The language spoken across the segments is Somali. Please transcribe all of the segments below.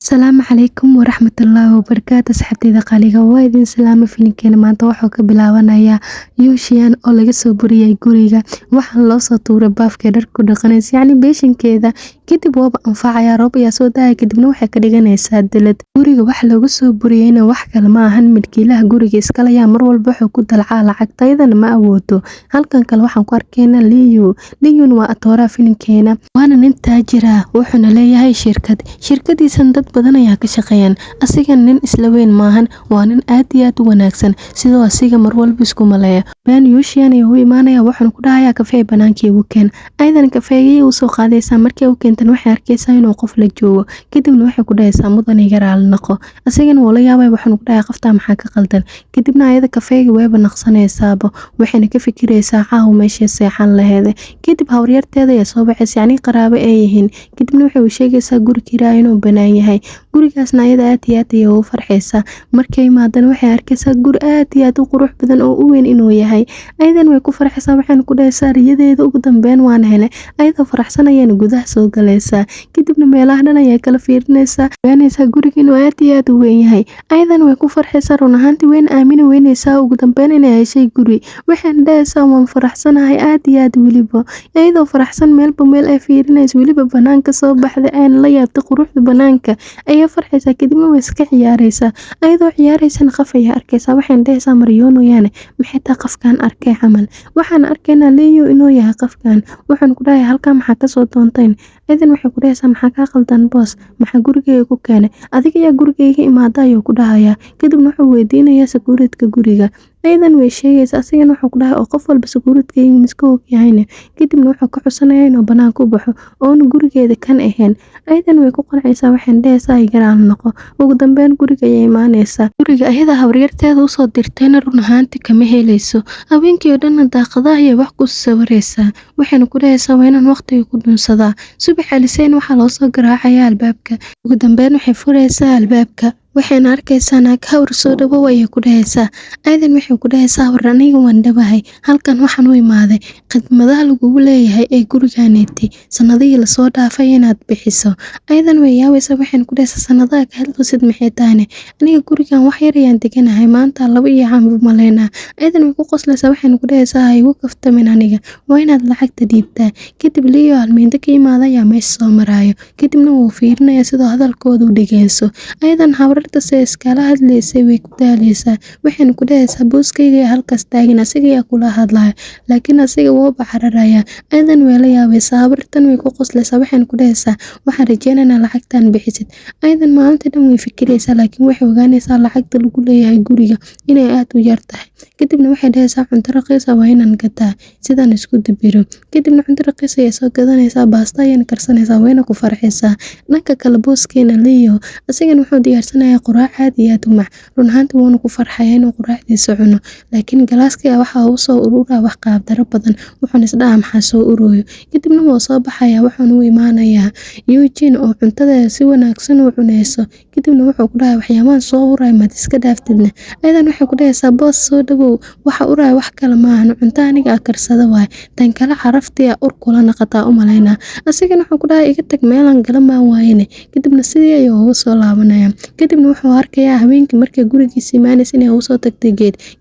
Asalaamu calaykum waraxmatullaahi wabarakaatu asxaabtayda qaaliga waa idin salaamo filinkeena maanta wuxuu ka bilaabanayaa Yuushiyan oo laga soo buriyay guriga waxaan loo soo tuuray baafkee dharka ku dhaqanaysa yacni beeshinkeeda kadib waaba anfacaya roob ayaa soo daaya kadibna waxay ka dhiganaysaa dalad guriga wax lagu soo buriyayna wax kale ma ahan milkiilaha guriga iskale ayaa mar walba wuxuu ku dalcaa lacagtaydana ma awoodo halkan kale waxaan ku arkaynaa liyun waa atooraha filinkeena waana nin taajir ah wuxuuna leeyahay shirkadiisan dad badan ayaa ka shaqeeyaan asigan nin isla weyn maahan waa nin aad iyo aad u wanaagsan sidoo asiga mar walba isku maleeya been Yuushiyan ayaa u imaanaya wuxuuna ku dhahayaa kafee banaankii ugu keen aydan kafeegii u soo qaadaysaa markii uu keentan waxay arkaysaa inuu qof la joogo kadibna waxay ku dhahaysaa mudan iga raali noqo asigana wuu la yaabay wuxuuna ku dhahayaa qoftaa maxaa ka qaldan kadibna ayada kafeegii wayba naqsanaysaaba waxayna ka fikiraysaa caawa meeshii seexan laheede kadib hawryarteeda ayaa soo baxaysa yacni qaraabo ay yihiin kadibna waxay u sheegaysaa guri kiraa inuu banaan yahay gurigaasna ayada aad iyo aad ayay ugu farxaysaa markay imaadana waxay arkaysaa guri aad iyo aad u qurux badan oo u weyn inuu yahay ayadan way ku farxaysaa waxayna ku dhahaysaa riyadeeda ugu dambeyn waan helay ayadoo faraxsan ayayna gudaha soo galaysaa kadibna meelaha dhan ayay kala fiirinaysaa ogaanaysaa guriga inuu aad iyo aad u weyn yahay ayadan way ku farxaysaa run ahaantii wayna aamini weynaysaa ugu dambeyn inay heshay guri waxayna dhahaysaa waan faraxsanahay aad iyo aad weliba ayadoo faraxsan meelba meel ay fiirinayso weliba banaanka soo baxday ayna la yaabtay quruxda banaanka ayaa farxaysaa kadibna way iska ciyaaraysaa ayadoo ciyaaraysana qaf ayaa arkaysaa waxayna dhahaysaa maryoonoyaane maxay taa qafkan arkay camal waxaan arkaynaa leeyo inuu yahay qafkan waxaan ku dhahay halkaa maxaa kasoo doontayn ayadan waxay ku dhahaysaa maxaa kaa qaldan boos maxaa gurigeyga ku keenay adiga ayaa gurigeyga imaada ayuu ku dhahayaa kadibna wuxuu weydiinayaa sakuuradka guriga ayadan way sheegaysaa asigana wuxuu ku dhahay oo qof walba sakuuradkeyga miska og yahayne kadibna wuxuu ka xusanaya inuu banaanka u baxo oona gurigeeda kan ahayn ayadan way ku qancaysaa waxayna dhahaysaa ay garaal noqo ugu dambeyn guriga ayay imaanaysaa guriga ayada hawryarteeda usoo dirtayna run ahaantii kama helayso habeenkii oo dhanna daaqadaha ayay wax ku sawiraysaa waxayna ku dhahaysaa waa inaan waqtiga ku dhunsadaa subax alisayna waxaa loo soo garaacayaa albaabka ugu dambeyn waxay furaysaa albaabka waxayna arkaysaa naag hawr soo dhawow ayay ku dhahaysaa ayadan waxay ku dhahaysaa hawr aniga waan dhawahay halkan waxaan u imaaday khidmadaha lagugu leeyahay ee guriganeetay sanadihii lasoo dhaafay inaad bixiso ayadan way yaabaysaa waxayna ku dhahaysaa sanadaha ka hadloosid maxay tahane aniga gurigan wax yar ayaan deganahay maanta 2 iyo caanbu maleynaa ayadan way ku qoslaysaa waxayna ku dhahaysaa ha igu kaftamin aniga waa inaad lacagta dhiibtaa kadib liyo halmiinta ka imaada ayaa meesha soo maraayo kadibna wuu fiirinaya sidoo hadalkooda u dhegeyso ayadan se iskala hadlaysay way ku daaleysaa waxayna ku dhahaysaa booskayga halkaas taagan asiga ayaa kula hadlaya laakiin asiga wooba cararaya ayadan way la yaabaysaa habartan way ku qoslaysaa waxayna ku dhahaysaa waxaan rajeynaynaa lacagtan bixisid ayadan maalinta dhan way fikiraysaa laakiin waxay ogaanaysaa lacagta lagu leeyahay guriga inay aad u yar tahay kadibna waxay dhahaysaa cunto raqiis ah waa inaan gataa sidaan isku dibiro kadibna cunto raqiis ayay soo gadanaysaa baasta ayayna karsanaysaa wayna ku farxaysaa dhanka kale booskeena leeyo asigan wuxuu diyaarsanayaa quraac aad iyo aad u mac run ahaantii wuuna ku farxaya inuu quraacdiisa cuno laakiin galaaska waxaa uu soo ururaa wax qaabdaro badan wuxuuna isdhahaa maxaa soo urooyo kadibna wuu soo baxaya wuxuuna u imaanayaa Eugene oo cuntada si wanaagsan u cunayso kadibna wuxuu ku dhahay waxyaabahan soo uray maad iska dhaaftidna ayadan waxay ku dhahaysaa boos soo dhawow waxa uray wax kale maahan cunto aniga karsada waay tan kale caraftii ur kula naqataa u malaynaa asigana wuxuu ku dhahay iga tag meelan gala maan waayne kadibna sidii ayuu ugu soo laabanaya kadibna wuxuu arkayaa habeenkii markay gurigiisa imaanaysa inay u soo tagtay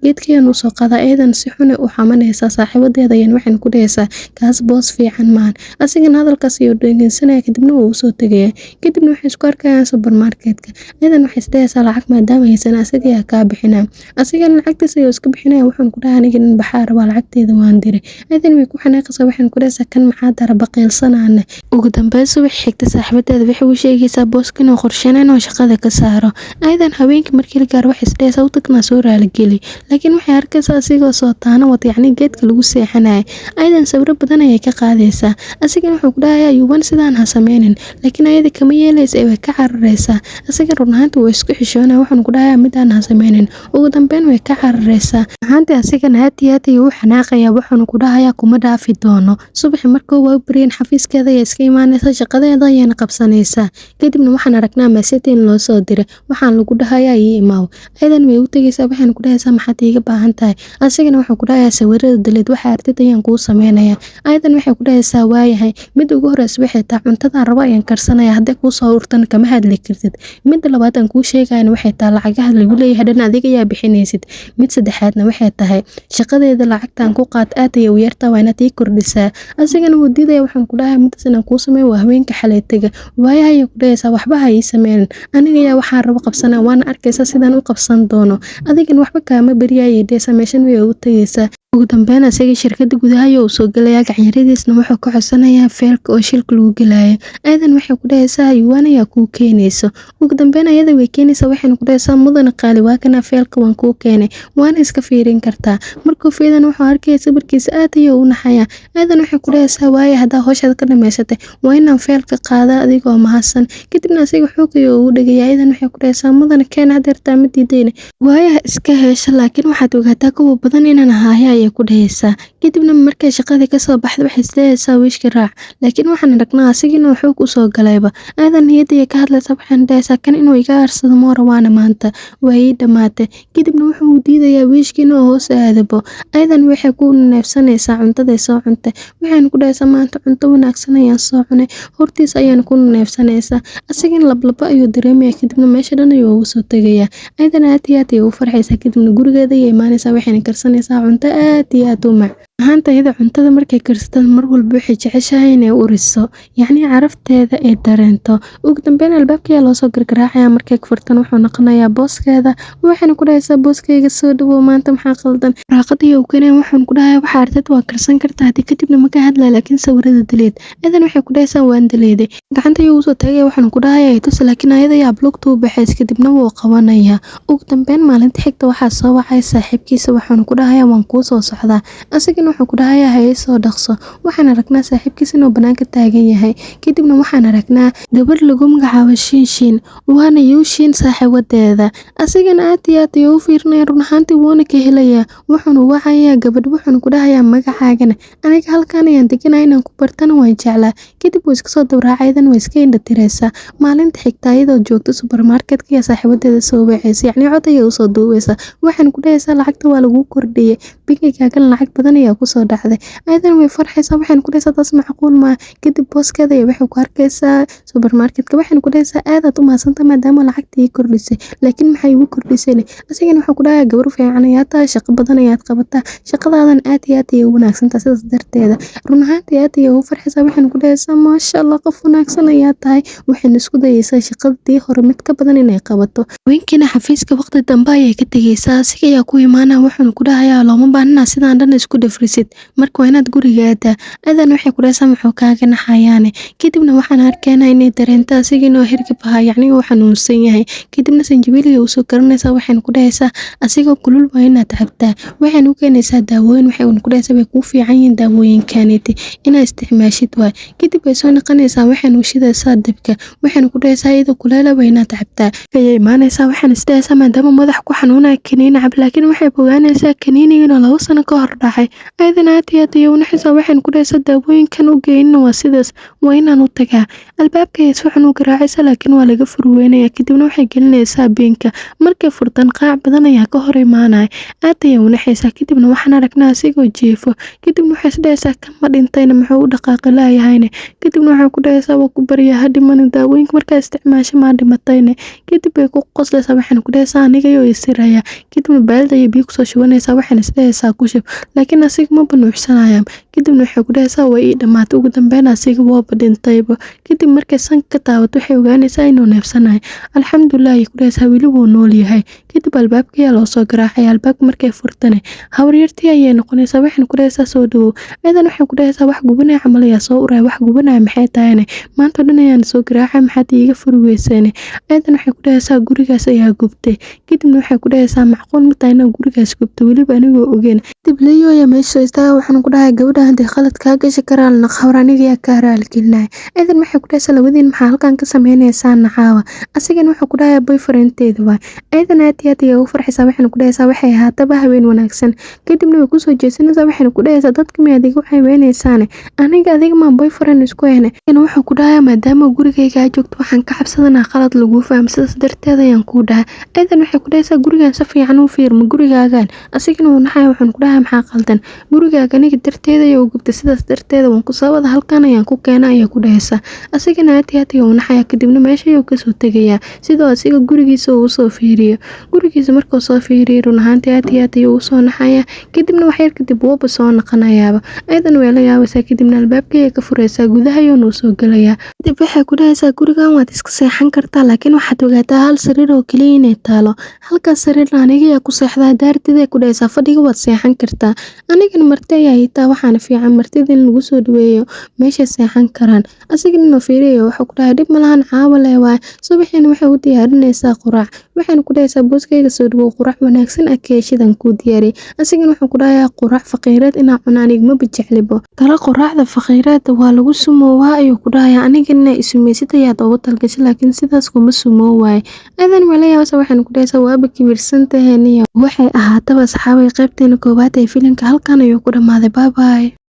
geedkayaan u soo qadaa ayadan si xun u xamanaysaa saaxiibadeeda ayaan waxaan ku dhahaysaa kaas boos fiican maahan asigana hadalkaas ayuu dhegeysanaya kadibna wuu usoo tagaya kadibna waxay isku arkayaan supermarketka ayadan waxay isdhahaysaa lacag maadaama haysan asiga ayaa kaa bixinaa asigana lacagtiisa ayuu iska bixinaya wuxuun ku dhahay aniga nin baxaa rabaa lacagteeda waan diray ayadan way ku xanaaqaysaa waxaan ku dhahaysaa kan maxaa dara baqiilsanaana ugu dambeyn subax xigta saaxiibadeeda waxay u sheegaysaa booska inuu qorsheynayno oo shaqada ka saaro ayadan habeenkii markii la gaaro waxay isdhahaysaa u tagnaa soo raaligeli laakiin waxay arkaysaa asigoo soo taano wata yacni geedka lagu seexanaya ayadan sawiro badan ayay ka qaadaysaa asigana wuxuu ku dhahayaa yuuban sidaan ha sameynin laakiin ayada kama yeelaysa way ka cararaysaa asiga run ahaantii wuu isku xishoonaya wuxuuna ku dhahayaa midaan ha sameynin ugu dambeyn way ka cararaysaa ahaantii asigana aad iyo aad ayuu u xanaaqayaa wuxuuna ku dhahayaa kuma dhaafi doono subaxi markuu waa bariyeen xafiiskeeda ayaa iska imaanaysaa shaqadeeda ayayna qabsanaysaa kadibna waxaan aragnaa maasetiin loo soo diray waxaan lagu dhahayaa ii imaaw. Ayadana way u tagaysaa waxayna ku dhahaysaa maxaad iiga baahan tahay. Asigana wuxuu ku dhahayaa sawirada delete waxa aragtid ayaan kuu sameynayaa. Ayadana waxay ku dhahaysaa waayahay. Midda ugu horreysa waxay tahay cuntada aan rabo ayaan karsanayaa haddii kuu soo urtan kama hadli kartid. Midda labaad aan kuu sheegayna waxay tahay lacagaha lagu leeyahay dhan adiga ayaa bixinaysid. Mid saddexaadna waxay tahay shaqadeeda lacagtaan ku qaad aad ayay u yartaa waa inaad ii kordhisaa. Asigana wuu diidaya waxaan ku dhahayaa midaas inaan kuu sameeyo waa haweenka xalay taga. Waayahay ayay ku dhahaysaa waxba ha ii sameynin. Aniga ayaa waxaan rabo qabsanaa waana arkaysaa sidaan u qabsan doono. Adigana waxba kaama baryaayay dheesa meeshan way ugu tagaysaa. Ugu dambeyn asaga shirkadda gudaha ayuu u soo galayaa gacanyaradiisna wuxuu ka codsanayaa feelka oo shilka lagu galaayo. Ayadana waxay ku dhahaysaa yuwaan ayaa kuu keenayso. Ugu dambeyn ayada way keenaysaa waxayna ku dhahaysaa mudane qaali waa kana feelka waan kuu keenay waana iska fiirin kartaa. Markuu fiirina wuxuu arkaya sawirkiisa aad ayuu u naxayaa. Ayadana waxay ku dhahaysaa waaya haddaa hawshaada ka dhamaysatay waa inaan feelka qaada adigoo mahadsan. Kadibna asaga xoog ayuu ugu dhagaya. Ayadana waxay ku dhahaysaa mudane keen hadeertaa ma diidayna. Waayaha iska hesha laakiin waxaad ogaataa kuwa badan inaan ahaayo ayay ku dhahaysaa. Kadibna markay shaqadii ka soo baxdo waxay isleeyaysaa wiishka raac. Laakiin waxaan aragnaa asigina xoog u soo galayba. Ayadana niyadda ka hadlaysaa waxaan dhahaysaa kan inuu iga aarsado ma rabaana maanta waa ii dhamaatay. Kadibna wuxuu u diidayaa wiishka inuu hoos aadabo. Ayadana waxay ku neefsanaysaa cuntaday soo cuntay. Waxayna ku dhahaysaa maanta cunto wanaagsan ayaan soo cunay. Hortiisa ayaan ku neefsanaysaa. Asigana lablaba ayuu dareemayaa kadibna meesha dhan ayuu ugu soo tagayaa. Ayadana aad iyo aad ayay u farxaysaa kadibna gurigeeda ayay imaanaysaa waxayna karsanaysaa cunto aad iyo aad u macaan. Ahaantayda cuntada markay karsataan mar walba waxay jeceshahay inay uriso yacni carafteeda ay dareento. Ugu dambeyn albaabka ayaa loo soo gargaraacayaa markay furtaan wuxuu noqonayaa booskeeda. Waxayna ku dhahaysaa booskeyga soo dhawow maanta maxaa qaldan. Raaqada ayuu keenayaa waxaan ku dhahayaa waxa aragtid waa karsan kartaa haddii kadibna ma ka hadlaa laakiin sawirada delete. Ayadana waxay ku dhahaysaa waan deleeday. Gacanta ayuu usoo taagaya waxaan ku dhahayaa tus laakiin ayada ayaa blockta u baxays kadibna wuu qabanayaa. Ugu dambeyn maalinta xigta waxaa soo wacay saaxiibkiisa waxaan ku dhahayaa waan kuu soo socdaa. Asigana wuxuu ku dhahayaa ha ii soo dhaqso. Waxaan aragnaa saaxiibkiisa inuu banaanka taagan yahay. Kadibna waxaan aragnaa gabar lagu magacaabo Shinshin waana Yushin saaxiibadeeda. Asigana aad iyo aad ayuu u fiirinaya run ahaantii wuuna ka helayaa. Wuxuuna wacayaa gabadh wuxuuna ku dhahayaa magacaagana. Aniga halkaan ayaan deganahay inaan ku bartana waan jeclaa. Kadib wuu iska soo dawraacaydan way iska indha tiraysaa. Maalinta xigta ayadoo joogto supermarketka ayaa saaxiibadeeda soo wacaysa yacni cod ayay u soo duubaysaa. Waxaan ku dhahaysaa lacagta waa lagu kordhiyay. Bigigaagan lacag badan ayaa ku soo dhacday. Ayadana way farxaysaa waxaan ku dhahaysaa taas macquul ma. Kadib booskeeda ayay waxay ku arkaysaa supermarketka waxaan ku dhahaysaa aad aad u mahadsantahay maadaama lacagta ii kordhisay laakiin maxay igu kordhisay. Asigana wuxuu ku dhahayaa gabar fiican ayaa tahay shaqo badan ayaad qabataa. Shaqadaadan aad iyo aad ayay u wanaagsan tahay sidaas darteeda. Run ahaantii aad ayay u farxaysaa waxaan ku dhahaysaa maasha Allah qof wanaagsan ayaa tahay. Waxayna isku dayaysaa shaqadii hore mid ka badan inay qabato. Haweenkina xafiiska waqti dambe ayay ka tagaysaa. Asiga ayaa ku imaanaya wuxuuna ku dhahayaa looma baahna sidaan dhan isku dhafrisid. Marka waa inaad guriga aadaa. Ayadana waxay ku dhahaysaa muxuu kaaga naxayaane. Kadibna waxaan arkaynaa inay dareento asiga inuu hirgib ahaa yacni uu xanuunsan yahay. Kadibna sanjabiil ayay u soo karinaysaa waxayna ku dhahaysaa asigoo kulul waa inaad cabtaa. Waxayna u keenaysaa daawooyin waxayna ku dhahaysaa way kuu fiican yihiin daawooyinkaaniti inaad isticmaashid waay. Kadib way soo noqonaysaa waxayna u shidaysaa dabka. Waxayna ku dhahaysaa iyadoo kuleel waa inaad cabtaa. Ayay imaanaysaa waxayna isdhahaysaa maadaama madax ku xanuunaya kaniini cab laakiin waxay ogaanaysaa kaniiniga inuu 2 sano ka hor dhacay. Ayadana aad iyo aad ayay u naxaysaa waxayna ku dhahaysaa daawooyinkan u geynina waa sidaas waa inaan u tagaa. Albaabka ayay si xun u garaacaysaa laakiin waa laga furweynayaa kadibna waxay gelinaysaa biinka. Markay furtaan qaac badan ayaa ka hor imaanaya. Aad ayay u naxaysaa kadibna waxaan aragnaa asigoo jiifo. Kadibna waxay isdhahaysaa kama dhintayna muxuu u dhaqaaqi laayahayne. Kadibna waxay ku dhahaysaa waa ku baryaa dhiman daawooyinka markaa isticmaashay ma dhimatayne. Kadib way ku qoslaysaa waxayna ku dhahaysaa aniga ayuu isiraya. Kadibna baalda ayay biyo ku soo shubanaysaa waxayna isdhahaysaa ku shub laakiin asiga ma banuuxsanayaan. Kadibna waxay ku dhahaysaa way ii dhamaatay ugu dambeyn asiga waa dhintayba. Kadib markay sanka ka taabato waxay ogaanaysaa inuu neefsanayo. Alxamdulillah ayay ku dhahaysaa weli wuu nool yahay. Kadib albaabka ayaa loo soo garaacay. Albaabka markay furtane habaryartii ayay noqonaysaa waxayna ku dhahaysaa soo dhawow. Ayadana waxay ku dhahaysaa wax gubanaya camal ayaa soo uraya wax gubanaya maxay tahayne maanta dhan ayaan soo garaacay maxaad iiga furi weysayne. Ayadana waxay ku dhahaysaa gurigaas ayaa gubtay. Kadibna waxay ku dhahaysaa macquul ma tahay inaan gurigaas gubto weliba anigoo ogeyn. Kadib Leeyo ayaa meesha soo istaaga waxaan ku dhahay gabadha hadii khalad kaa gashi karaan la khawr aniga ka raali gelinay aydan waxay ku dhashay labadiin maxaa halkan ka sameynaysaa nacaawa asigana wuxuu ku dhahay boyfriend-teeda waay aydan aad iyo aad ayay ugu farxaysaa waxaan ku dhahaysaa waxay ahaataba habeen wanaagsan kadibna way kusoo jeesanaysaa waxaan ku dhahaysaa dadka miyaad igu xaybeenaysaane adiga ma boyfriend isku ehne wuxuu ku dhahay maadaama gurigayga aad joogto waxaan ka cabsadanaa qalad lagu fahmo sidaas darteed ayaan ku dhahay aydan waxay ku dhahaysaa gurigan si fiican u fiirmo gurigaagan asigana uu naxay waxaan ku dhahay maxaa qaldan gurigaaga aniga darteed ayuu gubtay sidaas darteed waan ku soo wada halkan ayaan ku keenay ayaa ku dhahaysaa asigana aad iyo aad ayuu naxaya kadibna meesha ayuu kasoo tegayaa sidoo asiga gurigiisa uu soo fiiriyo gurigiisa markuu soo fiiriyo run ahaantii aad iyo aad ayuu u soo naxaya kadibna wax yar kadib wuuba soo naqanayaaba aydan way la yaabaysaa kadibna albaabka ayay ka furaysaa gudaha ayuuna soo galayaa kadib waxay ku dhahaysaa gurigan waad iska seexan kartaa laakiin waxaad ogaataa hal sariir oo keliya inay taalo halkaas sariirna aniga ayaa ku seexdaa daarteed ay ku dhahaysaa fadhiga waad seexan kartaa anigana marti ayaa hitaa waxaana fiican martida in lagu soo dhaweeyo meesha seexan karaan asigana inuu fiiriyo wuxuu ku dhahay dhib malahan caawa leh waay subaxiina waxay u diyaarinaysaa quraac waxayna ku dhahaysaa booskayga soo dhawow quraac wanaagsan akeeshadan kuu diyaariyay asigana wuxuu ku dhahayaa quraac faqiireed inaa cuno anigma bijeclibo tala quraacda faqiireedda waa lagu sumoowaa ayuu ku dhahayaa anigana isumaysid ayaad ugu talgashay laakiin sidaas kuma sumoo waaye adan walayaabasa waxayna ku dhahaysaa waaba kibirsantaheeniya waxay ahaataba asxaabay qaybteena koowaad ee filimka halkan ayuu ku dhammaaday bye bye